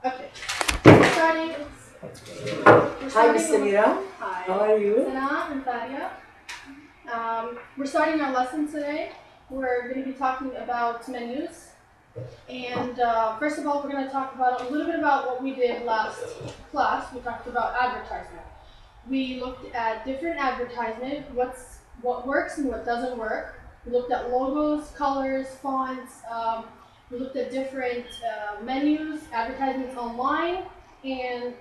Okay. We're starting. Hi, Miss Samira. Hi. How are you? Sana and Fadia. We're starting our lesson today. We're going to be talking about menus. And first of all, we're going to talk about a little bit about what we did last class. We talked about advertisement. We looked at different advertisement, what works and what doesn't work. We looked at logos, colors, fonts. We looked at different menus, advertisements online, and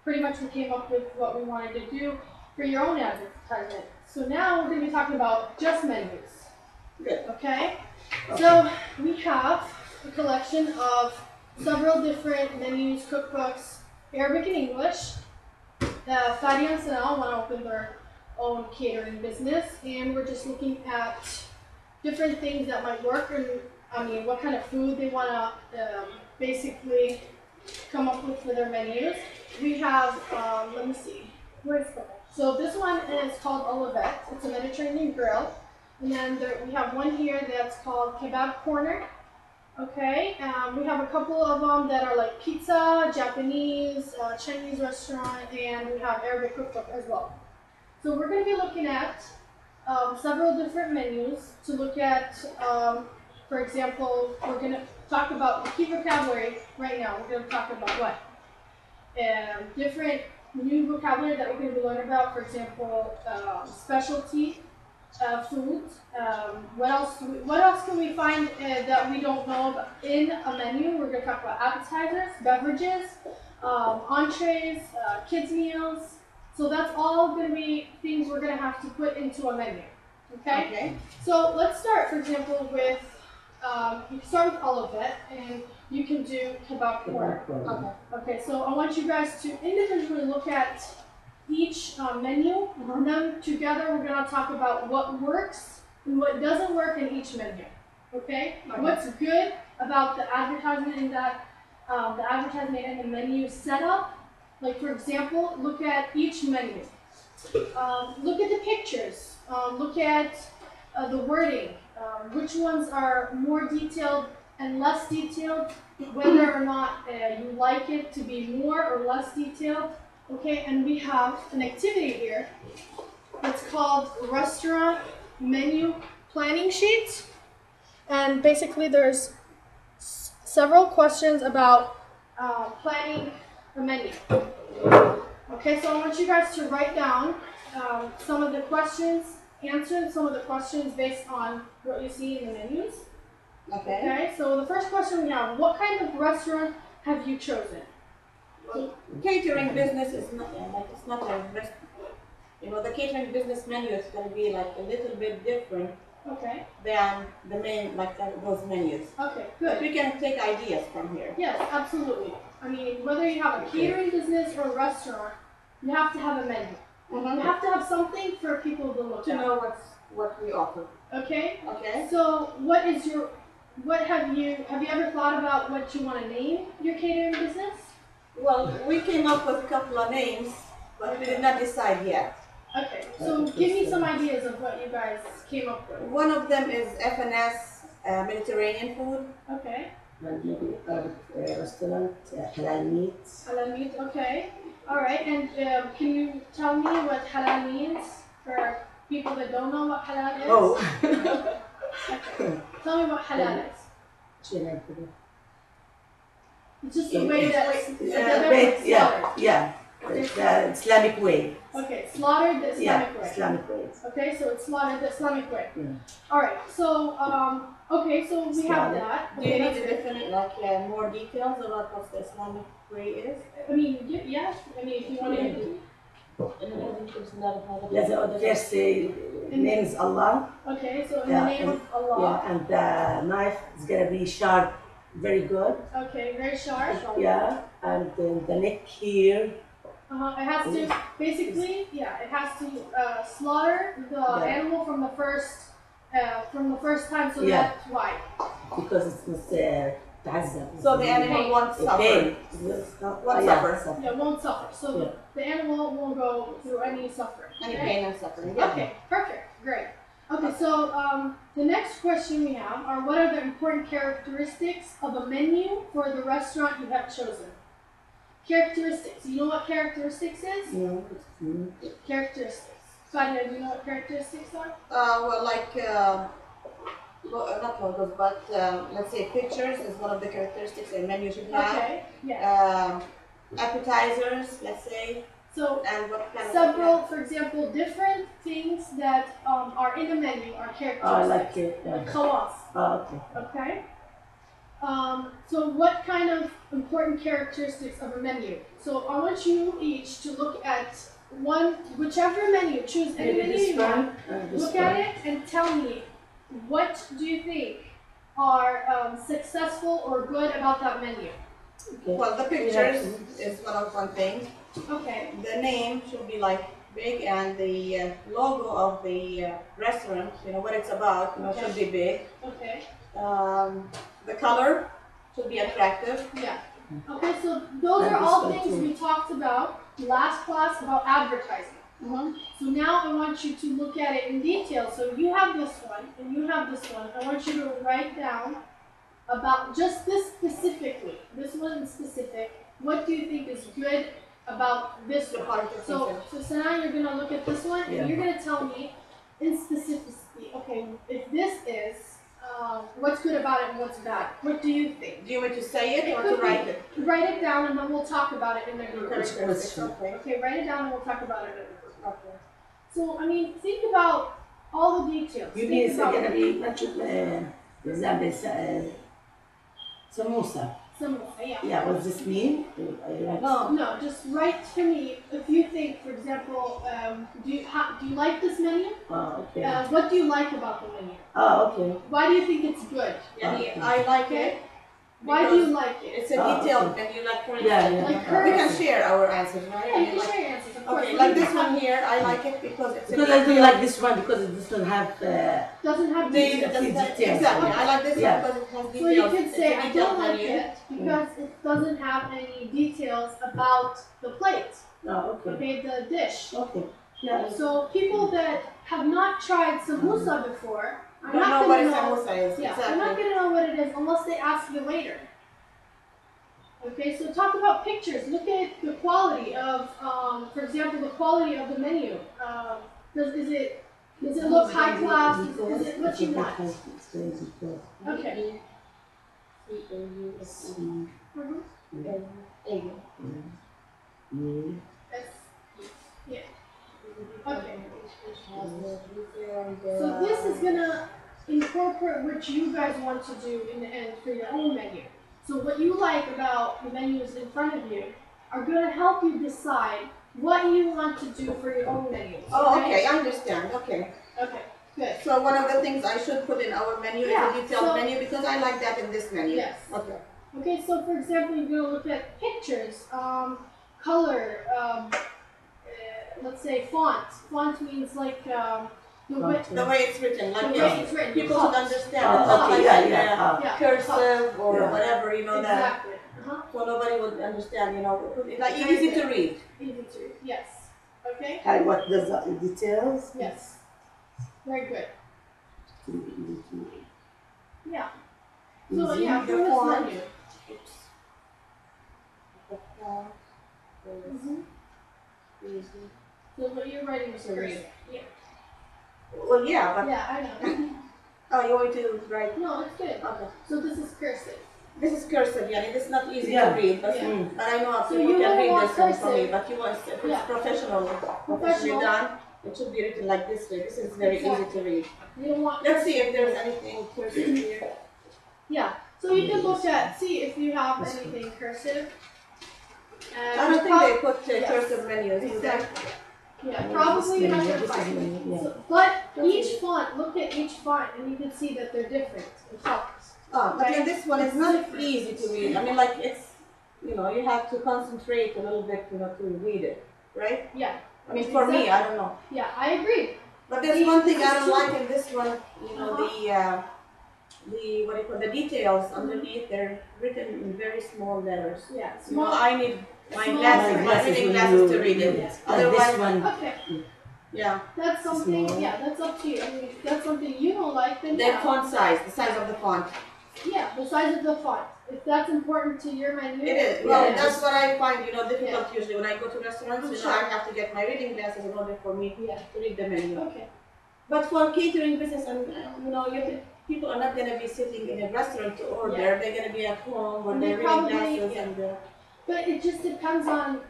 pretty much we came up with what we wanted to do for your own advertisement. So now we're going to be talking about just menus. Good. Okay? So we have a collection of several different menus, cookbooks, Arabic and English. Fadia and Sanal want to open their own catering business, and we're just looking at different things that might work, and what kind of food they want to basically come up with for their menus. We have, let me see, where's the? So this one is called Olivet. It's a Mediterranean grill, and then we have one here that's called Kebab Corner. Okay, we have a couple of them that are like pizza, Japanese, Chinese restaurant, and we have Arabic cookbook as well. So we're going to be looking at several different menus to look at. For example, we're going to talk about key vocabulary right now. We're going to talk about what? Different new vocabulary that we're going to be learning about. For example, specialty foods. What else can we find that we don't know about in a menu? We're going to talk about appetizers, beverages, entrees, kids meals. So that's all going to be things we're going to have to put into a menu. Okay? So let's start, for example, with you can start with Olivet, and you can do kebab corner. Okay. So I want you guys to individually look at each menu, and then together we're going to talk about what works and what doesn't work in each menu. Okay? What's good about the advertisement and the menu setup? Like, for example, look at each menu. Look at the pictures. Look at the wording. Which ones are more detailed and less detailed? Whether or not you like it to be more or less detailed. Okay, and we have an activity here that's called Restaurant Menu Planning Sheet. And basically there's several questions about planning a menu. Okay, so I want you guys to write down some of the questions, answer some of the questions based on what you see in the menus. Okay, so the first question we have, what kind of restaurant have you chosen? Well, catering business is not it's not a restaurant. The catering business menu is going to be like a little bit different than the main those menus. Okay, good. But we can take ideas from here. Yes, absolutely. Whether you have a catering business or a restaurant, you have to have a menu. You have to have something for people to look at. To know what we offer. Okay. Okay. So have you ever thought about what you want to name your catering business? Well, we came up with a couple of names, but we did not decide yet. Okay, so give me some ideas of what you guys came up with. One of them is F&S, Mediterranean food. Okay. Maybe restaurant, halal meat. Halal meat, okay. All right, and can you tell me what halal means for people that don't know what halal is? Oh. Okay. Tell me what halal is. It's just the way that it's yeah. It's the Islamic way. Okay, slaughtered the Islamic way. Islamic way. Okay, so it's slaughtered the Islamic way. Yeah. All right, so so we have that. Do you need to define more details about what the Islamic way is? Yes. If you want to. The first name is Allah. Okay, so in the name of Allah. Yeah, and the knife is gonna be sharp, very good. Okay, very sharp. Yeah, and the neck here. It has to basically, it has to slaughter the animal from the first time, so that's why. Because it's so the animal won't suffer. Won't suffer. So the animal won't go through any suffering. Any pain and suffering. Yeah. Okay, perfect, great. Okay, so the next question we have are, what are the important characteristics of a menu for the restaurant you have chosen? characteristics. You know what characteristics is? No. Characteristics. Fadia, do you know what characteristics are? Well, like, not logos, but let's say pictures is one of the characteristics a menu should have. Okay, yeah. Appetizers, let's say. So, and what kind several, for example, different things that are in the menu are characteristics. Oh, I like it. Yeah. Khawas. Oh, okay. Okay. So what kind of important characteristics of a menu? So I want you each to look at whichever menu, choose any Maybe menu this you one. want, This look one. at it and tell me, what do you think are successful or good about that menu? Okay. Well, the pictures is one thing. Okay. The name should be like big, and the logo of the restaurant, what it's about, should be big. Okay. The color should be attractive. Yeah. Okay, so those are all things we talked about last class about advertising. So now I want you to look at it in detail. So you have this one and you have this one. I want you to write down about just this specifically, this one in specific. What do you think is good about this one? So Sana, you're gonna look at this one and you're gonna tell me in specificity, okay, if this is what's good about it and what's bad. What do you think? Do you want me to say it or to write it? Write it down and then we'll talk about it in the group. Okay. Okay, write it down and we'll talk about it in the group. Okay. So, I mean, think about all the details. You mean it's going to be, for example, samosa. Samosa, yeah. Yeah, what's this mean? No, just write to me if you think, for example, do you like this menu? Oh, okay. What do you like about the menu? Oh, okay. Why do you think it's good? Yeah, I like it. Why do you like it? It's a detailed menu, like for Yeah. we can share our answers, right? Yeah, you can share your answers, of course. Okay, like this one here, I like it because it's Because I don't like this one because it doesn't have doesn't have details. Exactly, I like this one because it has details. So you could say, I It's a don't like menu. it because it doesn't have any details about the plate. Oh, okay. Okay, the dish. Okay. Yeah. So people that have not tried samosa before are Don't not know going what to a know. samosa is. Yeah, Exactly. they're not going to know what it is unless they ask you later. Okay, so talk about pictures. Look at the quality of, for example, the quality of the menu. Does it look high class? Is it what you want? Okay. Yeah. Okay. So this is gonna incorporate what you guys want to do in the end for your own menu. So what you like about the menus in front of you are gonna help you decide what you want to do for your own menus. Oh, okay, I understand. Okay. Okay, good. So one of the things I should put in our menu is a detailed menu because I like that in this menu. Yes. Okay. Okay, so for example, you're gonna look at pictures, color, let's say font. Font means like the way it's written, like the way it's written. people should understand. Oh, okay, Like, yeah. cursive or whatever, that. Exactly. So nobody would understand, like easy to read. Easy to read. Yes. Okay. What does that details? Yes. Very good. Yeah. So yeah, The for this font. menu. So what you're writing is cursive. Yeah. Well, yeah, but Yeah, I know. you want to write? No, it's good. Okay. So this is cursive. This is cursive, yeah. It's not easy Yeah. to read, but, Yeah. but I know So people you can don't read want this one for me. cursive. But if it's Yeah. professionally done, it should be written like this way. This is very easy to read. You don't want. Let's see if there's anything cursive here. Yeah. So you can look at see if you have anything cursive. And I don't think they put yes. cursive menus. do they? Exactly. Yeah, probably you're not gonna find it. So, but each font, look at each font, and you can see that they're different in colors. But then this one is not easy to read. I mean, like it's, you have to concentrate a little bit, to read it, right? Yeah. I mean, for me, I don't know. Yeah, I agree. But there's one thing I don't like in this one. The details underneath, they're written in very small letters. Yeah. I need my Small glasses, letters. my reading glasses to read it. Yes. Otherwise, this one. Okay. yeah. That's something. Small. Yeah, that's up to you. I mean, if that's something you don't like, then The font size, the size of the font. Yeah, the size of the font. if that's important to your menu. It is. Well, Yeah. that's what I find, difficult usually when I go to restaurants. Sure. I have to get my reading glasses in order for me Yeah. to read the menu. Okay. But for catering business, and people are not going to be sitting in a restaurant to order. Yeah. They're going to be at home with And their they reading probably- glasses yeah. and. But it just depends on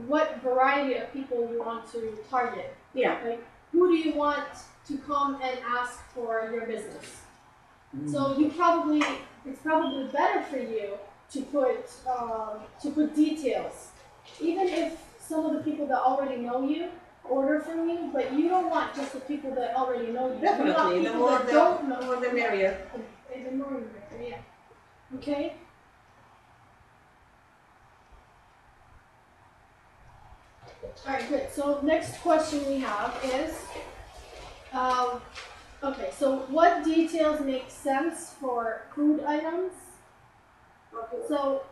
what variety of people you want to target. Yeah. Like, who do you want to come and ask for your business? So it's probably better for you to put details, even if some of the people that already know you order from you, but you don't want just the people that already know you. Definitely, You the want more people that don't know the more the merrier. The more the merrier, yeah. Okay. All right, good. So next question we have is, okay, so what details make sense for food items? Okay. So,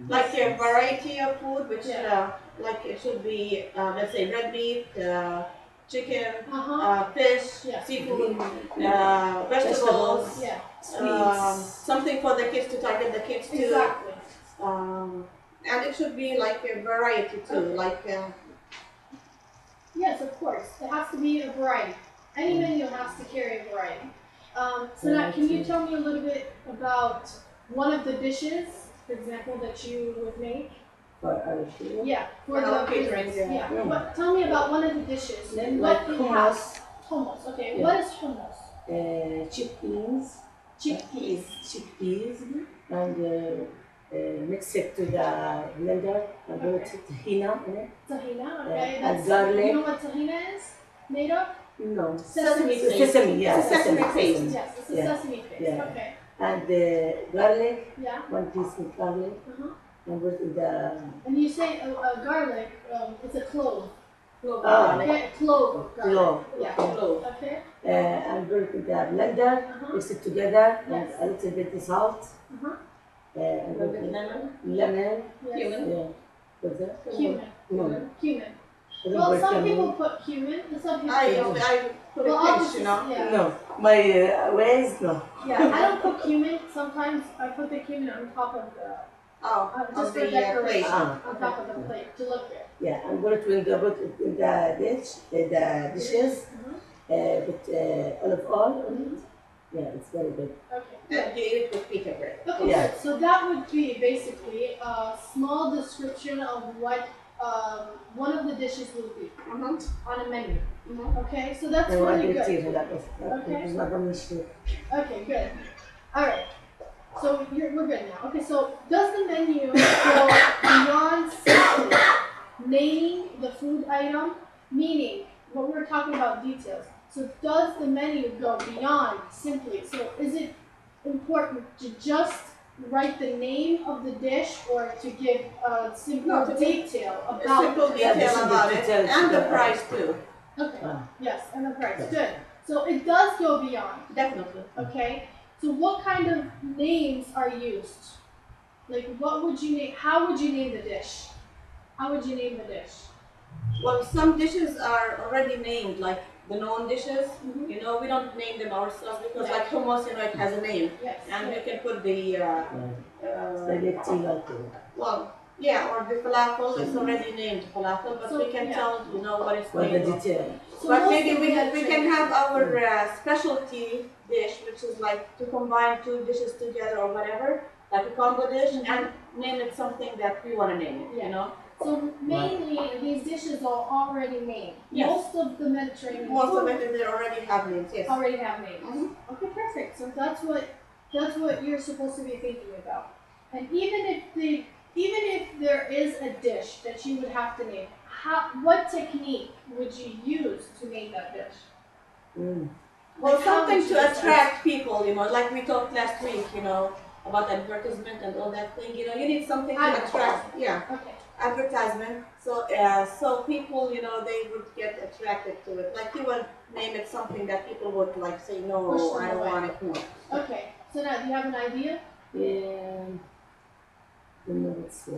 Like a variety of food, which Yeah. like it should be, let's say red meat, chicken, uh-huh, fish, Yeah. seafood, vegetables, yeah, something for the kids to target the kids to. exactly. And it should be like a variety too, like Yes, of course. It has to be a variety. Any menu has to carry a variety. So now, can you tell me a little bit about one of the dishes, for example, that you would make? For our food. Yeah, for For the our catering, business. yeah. Yeah. But tell me about one of the dishes. Then What like do you have? hummus, Hummus. Okay. Yeah. What is hummus? chickpeas, Chickpeas. and mix it to the blender and put tahina in it. Tahina. Okay. And That's, garlic. You know what tahina is made of? No. Sesame paste. Sesame, yeah. Sesame paste. Yes, it's a Yeah. sesame paste. Yeah. Okay. And garlic, Yeah. 1 teaspoon garlic, and put in the And you say garlic, it's a clove. clove Ah. garlic. Okay, a clove of garlic. clove. Yeah. Clove. Okay. And put it in the blender, mix it together, Yes. and a little bit of salt, and With put lemon. lemon, Yes. Cumin. yeah. What's that? Cumin. No. Cumin. I don't Well, put some cumin. people put cumin, and some people I don't. put Well, a pinch, obviously, yeah. No, my ways, no. Yeah, I don't put cumin. Sometimes I put the cumin on top of the, Oh, just on for the decoration, plate. Ah. on top of the plate to look good. Yeah, and put it in the dish, the dishes, put olive oil on it. Yeah, it's very good. Okay. And you eat it with pita bread. Okay, Yeah. good. So that would be basically a small description of what one of the dishes will be on a menu. Okay, so that's I want really to good. see that was Okay. it's not an issue. Okay, good. All right. So we're good now. Okay, so does the menu go beyond simply naming the food item, meaning what we're talking about details? So does the menu go beyond simply? So is it important to just write the name of the dish or to give a simple No, to give detail A about simple Yeah, this detail is about the it, details and the that- price too. Okay. Ah. Yes, and the price. Yes. Good. So it does go beyond. Definitely. Okay. So what kind of names are used? Like what would you name? How would you name the dish? How would you name the dish? Well, some dishes are already named, like the known dishes. Mhm. We don't name them ourselves because, Yeah. like hummus, it has a name, Yes. and we can put the Spaghetti like well, yeah, or the falafel is already named falafel, but So, we can yeah. tell what it's for the named. detail. So But most maybe of we the can have our specialty dish, which is like to combine 2 dishes together or whatever, like a combo dish, and name it something that we want to name it. Yeah. So mainly these dishes are already named. Yes. Most of the Mediterranean Most food of it they already have names. Yes. already have names. Mhm. Okay, perfect. So that's what you're supposed to be thinking about. And even if there is a dish that you would have to name, what technique would you use to name that dish? Well, Like, how something would you to decide? attract people, like we talked last week, about advertisement and all that thing. You need something to attract. Yeah, Okay. advertisement. So people, they would get attracted to it. Like you would name it something that people would like say, no, Push them I don't away. want it. No. Okay. So now, do you have an idea Yeah. It's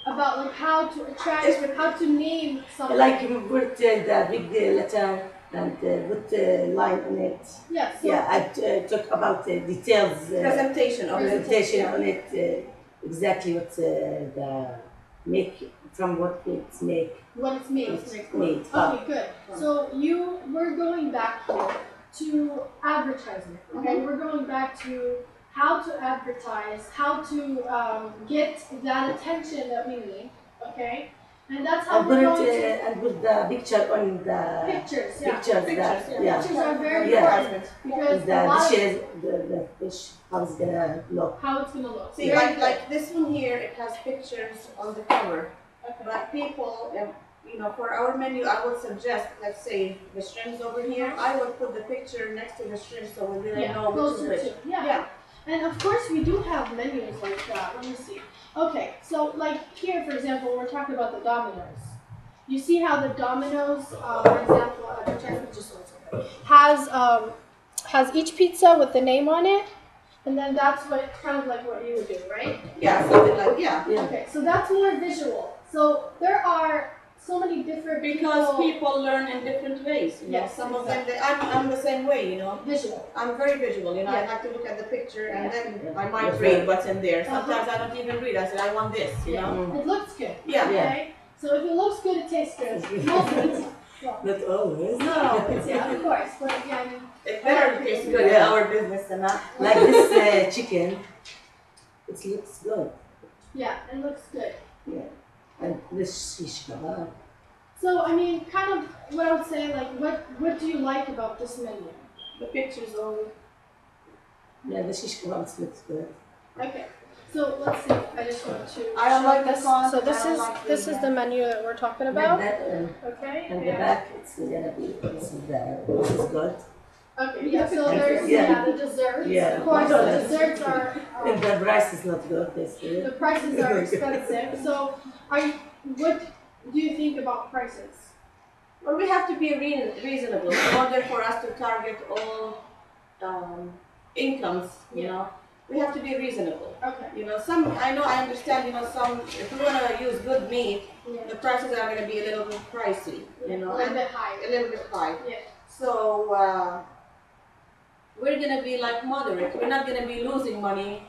about like how to attract, how to name something? like you put the big letter and put a line on it. Yes. So Yeah, I talk about details, Presentation of it. presentation on it, exactly what the make, from what it's made. what it's made. It's made. Okay, good. So we're going back here to advertising. Okay, we're going back to how to advertise, how to get that attention that we need. Okay, and that's how And we're put going it to and put the picture on the pictures. Yeah, pictures. Pictures, Yeah. pictures are very Yeah. important because The a lot of dishes, the fish, how it's gonna look. how it's gonna look. See, Very like good. like this one here, it has pictures on the cover. But people, you know, for our menu, I would suggest, let's say, the shrimps over here. I would put the picture next to the shrimp so we really know which is closer which. to yeah. And of course, we do have menus like that. Let me see. Okay, so like here, for example, we're talking about the Domino's. You see how the Domino's, for example, advertisement just has each pizza with the name on it, and then that's what kind of like what you would do, right? Yeah, something like yeah. Okay, so that's more visual. So there are so many different Because people learn in different ways. You know? Yes, Some of them, I'm the same way. You know, visual. I'm very visual. You know, I Yeah. like to look at the picture and then Yeah. I might Yes, read right. what's in there. Sometimes I don't even read. I say I want this. You know. It looks good. Yeah. Okay. So if it looks good, it tastes good. Most of the time. Well, Not always. no, it's, yeah, of course, but again, It better taste good in Yeah. our business than not. Like this chicken, it looks good. yeah, it looks good. Yeah. And this shish kebab. So I mean, kind of what I would say, like, what do you like about this menu? The pictures only. Yeah, the shish kebab looks good. Okay. So let's see. I just want to. I don't show like the this. font, So this I don't is like this the- is the menu that we're talking Like about. that, Okay. and the back, it's gonna be, this is good. Okay. Yeah. So there's Yeah. the desserts. Yeah. Of course, the Yeah. desserts are. And the price is not good, they say. The prices are expensive. So, what do you think about prices? Well, we have to be reasonable in order for us to target all incomes. You know, we have to be reasonable. Okay. You know, I understand. You know, some if we want to use good meat, the prices are going to be a little bit pricey. You know, A little and bit higher. a little bit high. Yeah. So we're going to be like moderate. We're not going to be losing money,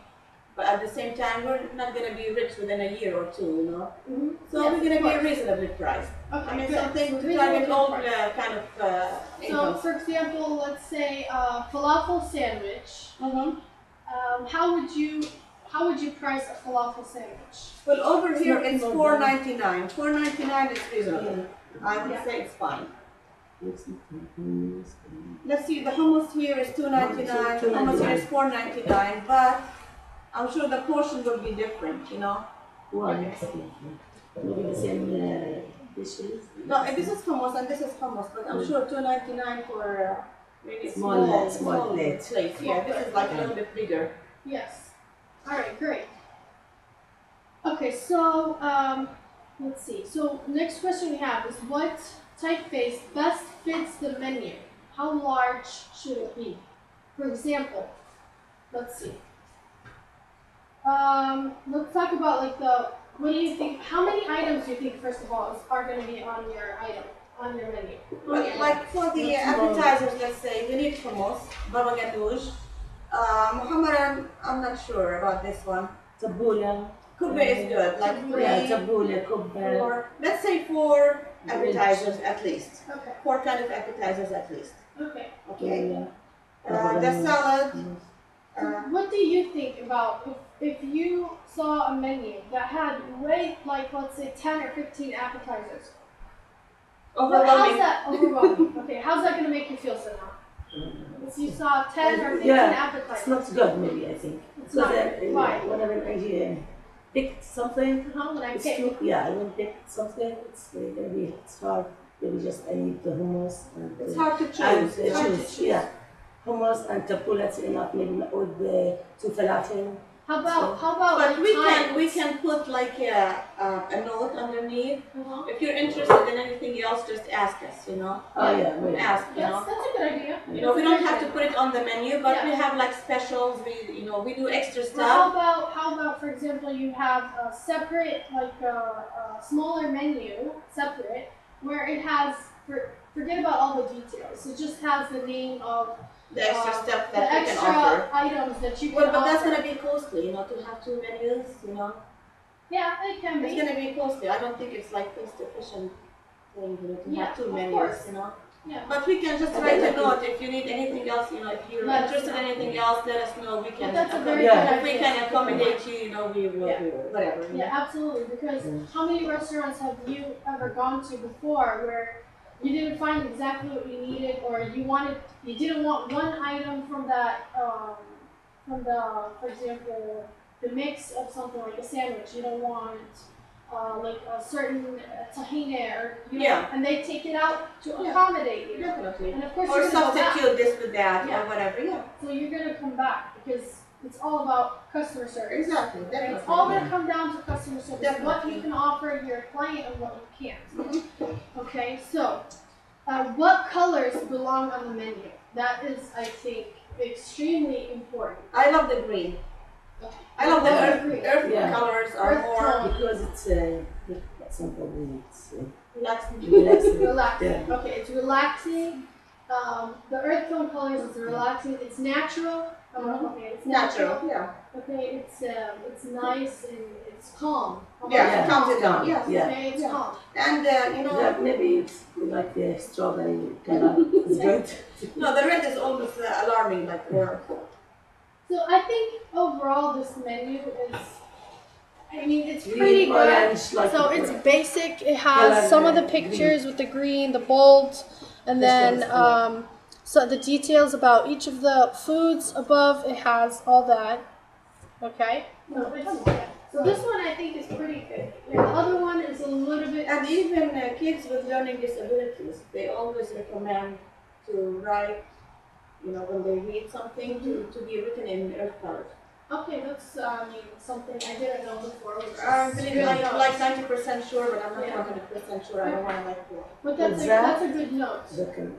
but at the same time, we're not going to be rich within a year or two. You know, Mm-hmm. so we're going to be reasonably priced. Okay. I mean, good. something So to target reasonable all price. kind of So, incomes. for example, let's say a falafel sandwich. How would you price a falafel sandwich? Well, over here not it's more $4.99. $4.99 is reasonable. I would Yeah. say it's fine. Looks like Let's see, the hummus here is $2.99. The hummus here is $4.99, but I'm sure the portion will be different. You know. one. Maybe the same dishes. No, this is hummus and this is hummus, but I'm sure $2.99 for maybe a Small plate. Yeah, this is like a little bit bigger. Yes. All right. Great. Okay. So let's see. So next question we have is what typeface best fits the menu? How large should it be? For example, let's see. Let's talk about like what do you think? How many items do you think, first of all, are going to be on your menu? Well, like for the appetizers, let's say, we need hummus, baba ganoush, muhammadan, I'm not sure about this one. Tabbouleh. Kubbe is good, like Yeah, 3, tabbouleh, kubbe. 4, let's say 4 appetizers at least. Okay. 4 kind of appetizers at least. Okay. Okay. Yeah. The salad, What do you think about if you saw a menu that had like let's say 10 or 15 appetizers? How's overwhelming. that overwhelming? Okay, how's that gonna make you feel, Sana? If you saw 10 or 15 Yeah, appetizers. it's not good, maybe, I think. It's So not. then, Why? whenever I picked something, When I it's pick. too, yeah, I will pick something, it's gonna be, it's hard. Maybe just I need the hummus and It's hard to and choose. It's hard to choose, choose. yeah. Hummus and tabbouleh, that's enough, maybe with the 2 falafel. How about But like we can put like a note underneath. Uh-huh. If you're interested in anything else, just ask us. You know, Oh, yeah, maybe. ask. You know. That's a good idea. You know, we don't have to put it on the menu, but Yeah. we have like specials. We do extra Well, stuff. how about for example you have a separate like a smaller menu separate where it has for forget about all the details. It just has the name of The extra stuff the that we can offer. extra items that you can Well, but that's offer. going to be costly, you know, to have 2 menus, you know. Yeah, it can It's be. going to be costly. I don't think it's like cost efficient thing, you know, to have 2 of menus, course. you know. Yeah. But we can just write a note if you need anything else, you know, if you're interested in anything else, let us know. We can That's a very good idea. if we can accommodate you, you know, we will, whatever. Yeah, absolutely. Because how many restaurants have you ever gone to before where you didn't find exactly what you needed, or you didn't want one item from that, for example, the mix of something like a sandwich. You don't want like a certain tahine, or and they take it out to accommodate you. Definitely. And of course, or substitute this with that or whatever. Yeah. So you're gonna come back because it's all about customer service. Exactly. Okay? It's all gonna come down to customer service. What you can offer your client and what you can't. Okay, so what colors belong on the menu? That is, I think, extremely important. I love the green. I love the earth colors are more because it's something relaxing. Relaxing. Yeah. Okay, it's relaxing. The earth tone colors is relaxing. It's natural. Okay, it's natural. Yeah. Okay, it's nice and it's calm. Yeah, it calms it down. Yes. Yeah. Okay, it's calm. And you know, maybe it's like the strawberry color. It's good. No, the red is almost alarming, like So I think overall this menu is, I mean, it's pretty good. Orange, like so it's basic. It has some of the pictures with the green, the bold, and then so the details about each of the foods above. It has all that. Okay. So this one I think is pretty good. The other one is a little bit. And even kids with learning disabilities, they always recommend to write, you know, when they read something to be written in earth colors. Okay, that's something I didn't know before. I'm like 90% sure, but I'm not 100% sure. I don't want to like. But that's a good note.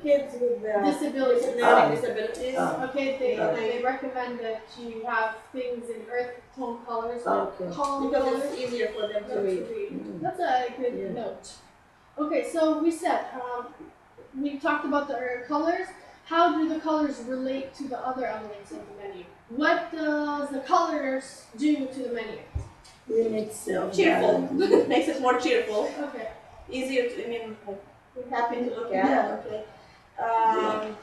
Kids with disabilities, learning disabilities. Okay, they recommend that you have things in earth tone colors, calm because colors. it's easier for them to read. That's a good note. Okay, so we said we talked about the colors. How do the colors relate to the other elements of the menu? What does the colors do to the menu? It makes cheerful. Makes it more cheerful. Okay. Easier to, I mean, happy to look at. Yeah. Okay.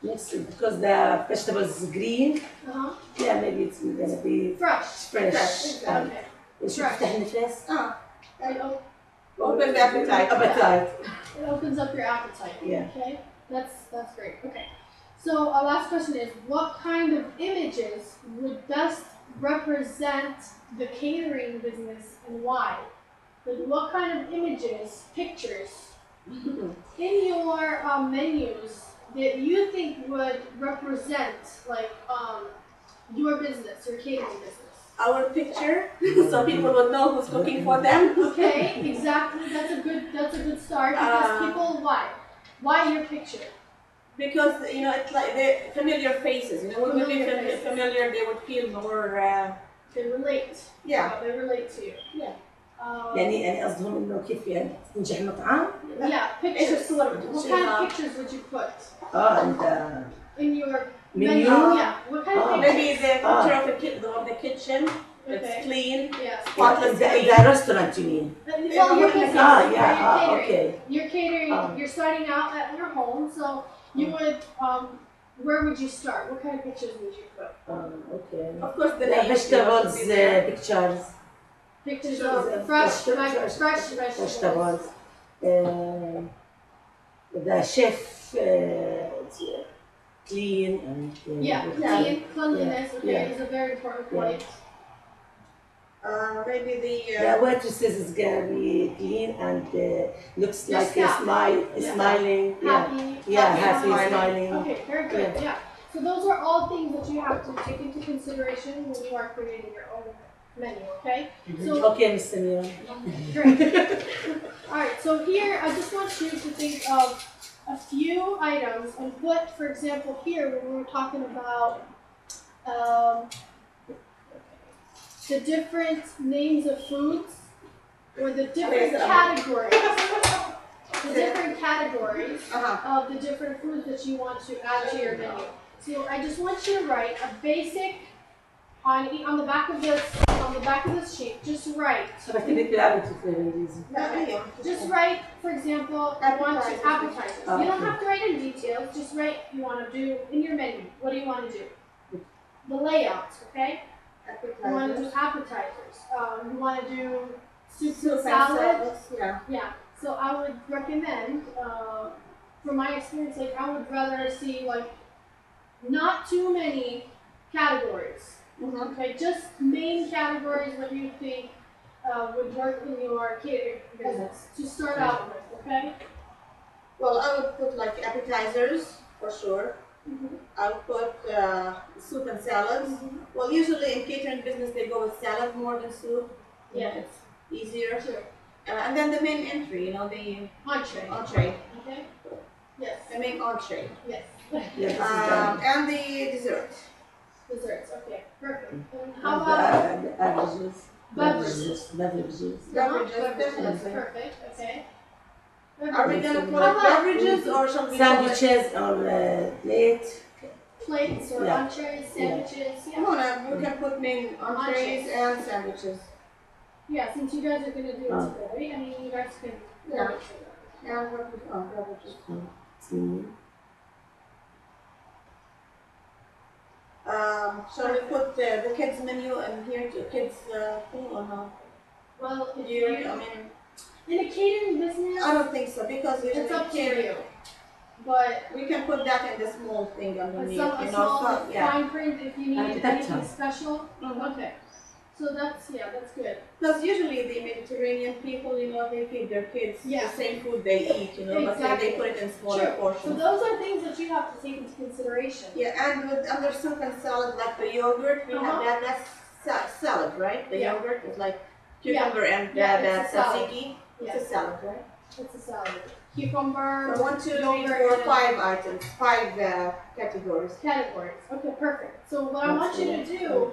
Yes, because the vegetables is green. Yeah, maybe it's gonna be fresh. Okay. It should تفتح النفس. Open the appetite. It opens up your appetite. Yeah. Okay. That's great. Okay. So our last question is, what kind of images would best represent the catering business and why? Like what kind of images, pictures in your menus that you think would represent like your business, your catering business? Our picture, so people would know who's cooking for them. Okay, exactly. That's a good start because people why your picture? Because you know it's like they're familiar faces. You know, when we be familiar, they would feel more. They relate. Yeah. They relate to you. Yeah. يعني قصدهم إنه كيف يعني تنجح المطعم؟ Yeah, pictures. What kind of pictures would you put? And in your menu. Yeah. What kind of pictures? Maybe the picture of the kitchen. Okay. It's clean. Yeah. Spotless. The restaurant, you mean? Well, your business. Yeah. Okay. You're catering. You're starting out at your home, so you would. Where would you start? What kind of pictures would you put? Okay. Of course, the vegetables pictures. Pictures of fresh vegetables. The chef clean and cleanliness. Okay, is a very important point. Maybe the waitresses is gonna be clean and looks like smiling. Happy, smiling. Okay, very good. Yeah. So those are all things that you have to take into consideration when you are creating your own menu. Okay. So okay, Mr. Mira. Great. All right. So here, I just want you to think of a few items and put, for example, here when we were talking about. The different names of foods or the different categories. The different categories of the different foods that you want to add to your menu. So I just want you to write a basic on the back of this sheet. Just write. Just write, for example, you want to appetizers. You don't have to write in details. Just write you want to do in your menu. What do you want to do? The layout, okay? You want to do appetizers. You want to do soups and salads. Yeah. So I would recommend, from my experience, like I would rather see like not too many categories. Okay, just main categories what you think would work in your catering business to start out with. Okay. Well, I would put like appetizers for sure. I would put soup and salads. Well, usually in catering business they go with salad more than soup. Yeah, it's easier. Sure. And then the main entry, you know, the entree. Okay. Yes. The main entree. Yes. And the dessert. Desserts. Okay. Perfect. And how about beverages? Beverages. Definitely. Perfect. Okay. Are we gonna put beverages or shall we sandwiches on plate? Plates or entrees, sandwiches. Yeah. We can put main entrees and sandwiches. Yeah, since you guys are gonna do it together, I mean, you guys can. And what with beverages. Shall we put the kids menu in here to kids thing or no? Well, if I mean, in a catering business, I don't think so because usually it's up to you. But we can put that in the small thing underneath. A small fine print if you need anything special. Okay. So that's good. Because usually the Mediterranean people, you know, they feed their kids the same food they eat, you know, exactly. but they put it in smaller portions. So those are things that you have to take into consideration. Yeah, and with under soup and salad, like the yogurt, we have that's salad, right? The yogurt is like cucumber and that tzatziki. It's a salad, right? It's a salad. Cucumber. So 1, 2, 3, 4, 5 items, 5 categories. Okay, perfect. So what I want you to do.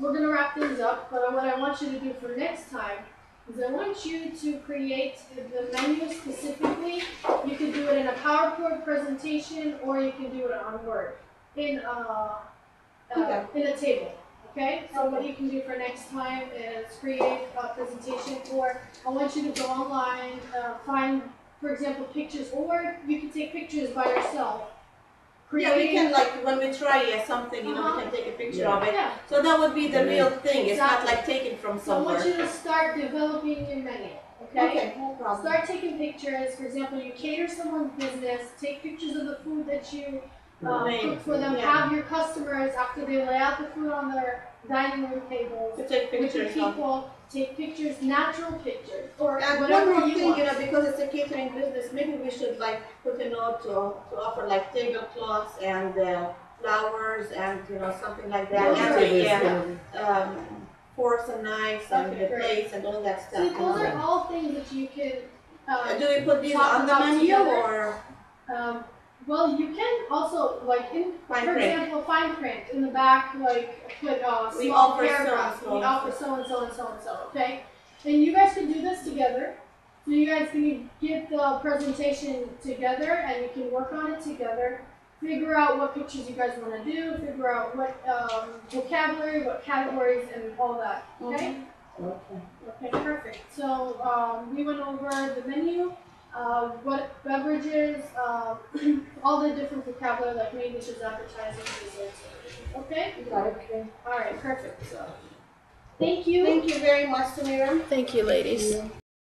We're going to wrap things up, but what I want you to do for next time is I want you to create the menu specifically. You can do it in a PowerPoint presentation or you can do it on Word in a table. Okay? So what you can do for next time is create a presentation, or I want you to go online, find, for example, pictures, or you can take pictures by yourself. We can, like, when we try something, you know, we can take a picture of it. Yeah. So that would be the real thing. It's not like taken from somewhere. So I want you to start developing your menu. Okay, no problem. Start taking pictures. For example, you cater someone's business, take pictures of the food that you cook for them. Have your customers, after they lay out the food on their dining room tables, to take pictures with the people, take pictures, natural pictures, or and whatever one more you thing, want. you know, because it's a catering business, maybe we should like put a note to offer like tablecloths and flowers and something like that. Forks and knives and the plates and all that stuff. See, those are all things that you can. Do we put these on the menu or? Well, you can also, like, for example, fine print in the back, like, put small paragraphs. We offer so and so and so and so, okay? And you guys can do this together. So you guys can get the presentation together and you can work on it together. Figure out what pictures you guys want to do, figure out what vocabulary, what categories, and all that, okay? Okay, perfect. So we went over the menu. What beverages, all the different vocabulary like main dishes, appetizers, desserts, okay? Okay. All right, perfect. So, thank you. Thank you very much, Samira. Thank you, ladies.